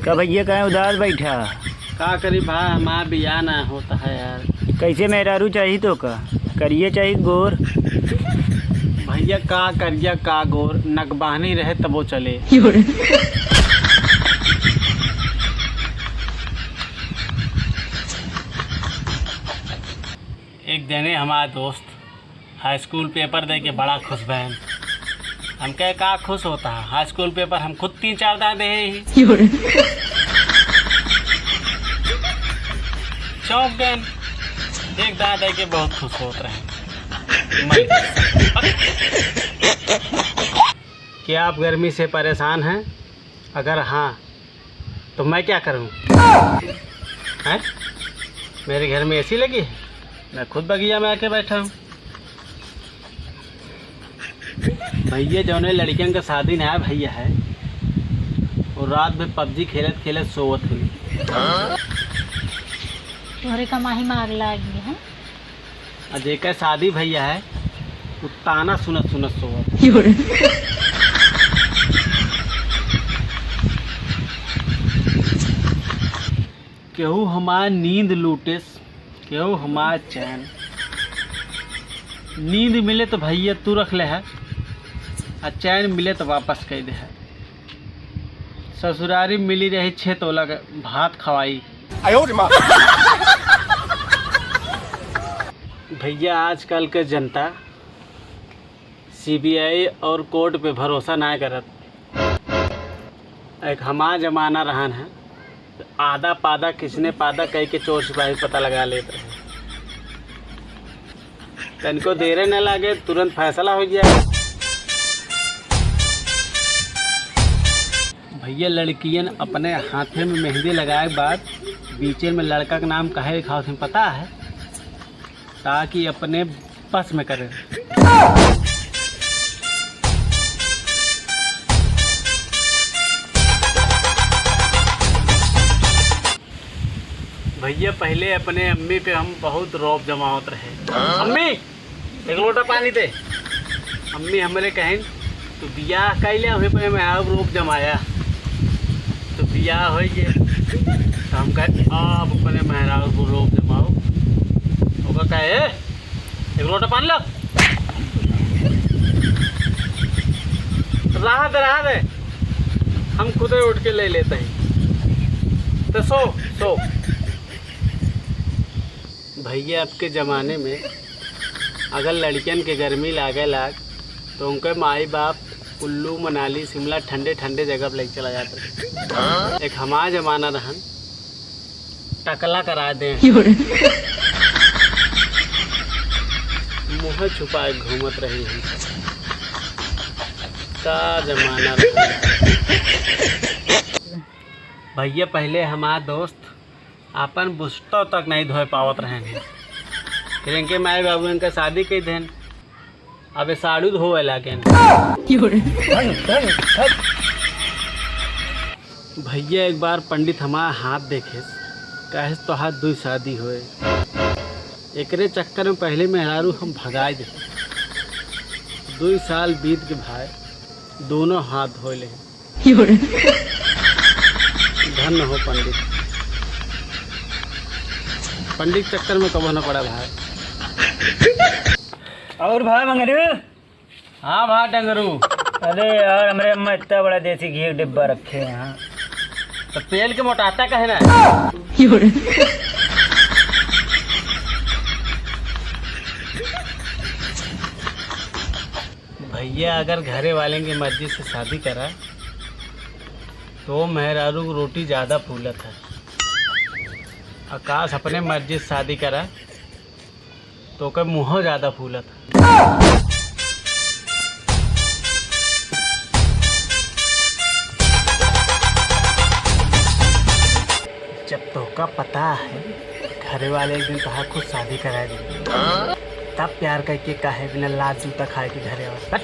का भैया कहाँ उदास बैठा? का करी भाई, हमारा बियाह ना होता है यार। कैसे मेहरारू चाहिए तो का? करिए चाहिए गोर? भैया का करिया का गोर, नगबानी रहे तब वो चले। एक दिन हमारा दोस्त हाई स्कूल पेपर दे के बड़ा खुश बहन। हम कहे का खुश होता है, हाई स्कूल पेपर हम खुद 3-4 दाए दे ही चौंक गए। एक दाए दे के बहुत खुश होते रहे। क्या आप गर्मी से परेशान हैं? अगर हाँ तो मैं क्या करूं? हैं? मेरे घर में एसी लगी है, मैं खुद बगिया में आके बैठा हूँ। भैया जो ने लड़कियों का शादी नया भैया है, और रात में पबजी खेलत खेलत सोवत हुई। तोहरे का माही मार लागी है। अजय का शादी भैया है, वो ताना सुनत सुनत सोवत। केहू हमार नींद लूटेस, केहू हमार चैन। नींद मिले तो भैया तू रख ले है, और चैन मिले तो वापस कह दे है। ससुरारी मिली रही 6 तोला भात खवाई। भैया आजकल के जनता सीबीआई और कोर्ट पे भरोसा ना करत। एक हमारा जमाना रहन है, आधा पादा किसने पादा कह के चोर सिपाही पता लगा लेते रहे। तनको देरे न लगे, तुरंत फैसला हो गया। भैया लड़कियन अपने हाथे में मेहंदी लगाए के बाद बीचे में लड़का का नाम कहे लिखा थे पता है, ताकि अपने बस में करे। भैया पहले अपने अम्मी पे हम बहुत रौब जमा होते रहे। अम्मी एक लोटा पानी दे। अम्मी हमारे कहें तो बियाह कैले हमें पे मैं अब रोब जमाया तो बियाह हो गए। तो हम कहे आप अपने मेहरारू को रोब जमाओ। वो कहे एक लोटा पानी लो। राह दे हम खुद ही उठ के ले लेते हैं। तो सो भैया अब के ज़माने में अगर लड़कियन के गर्मी लागे तो उनके माई बाप कुल्लू मनाली शिमला ठंडे ठंडे जगह पर लेके चला जाते। एक हमारा ज़माना रहन टकला करा दें, मुँह छुपाए घूमत रही हम। का जमाना भैया पहले हमारा दोस्त अपन बुस्टो तक नहीं धोए पावत रहे हैं। फिर इनके माए बाबू इनका शादी कई देन, अब साड़ू धोए लागे। भैया एक बार पंडित हमारा हाथ देखे, कहे तो हाथ 2 शादी होए। एकरे चक्कर में पहले मेहरारू हम भगाए दे। 2 साल बीत के भाई दोनों हाथ धोए ले। धन्य हो पंडित चक्कर में कब ना पड़ा भाई। और भाई मंगरू? हाँ भाई डंगरू। अरे यार हमारे अम्मा इतना बड़ा देसी घी का डिब्बा रखे हैं यहाँ। तो तेल के मोटाता कहे ना। भैया अगर घरे वाले की मर्जी से शादी करा तो मेहरारू को रोटी ज़्यादा फूलत है। आकाश अपने मर्जी से शादी करा तो का मुँह ज़्यादा फूलत है। जब तो का पता है घरे वाले एक दिन कहा खुद शादी करा देंगे, तब प्यार करके कहे बिना लाज जूता खाए के घरे वाले।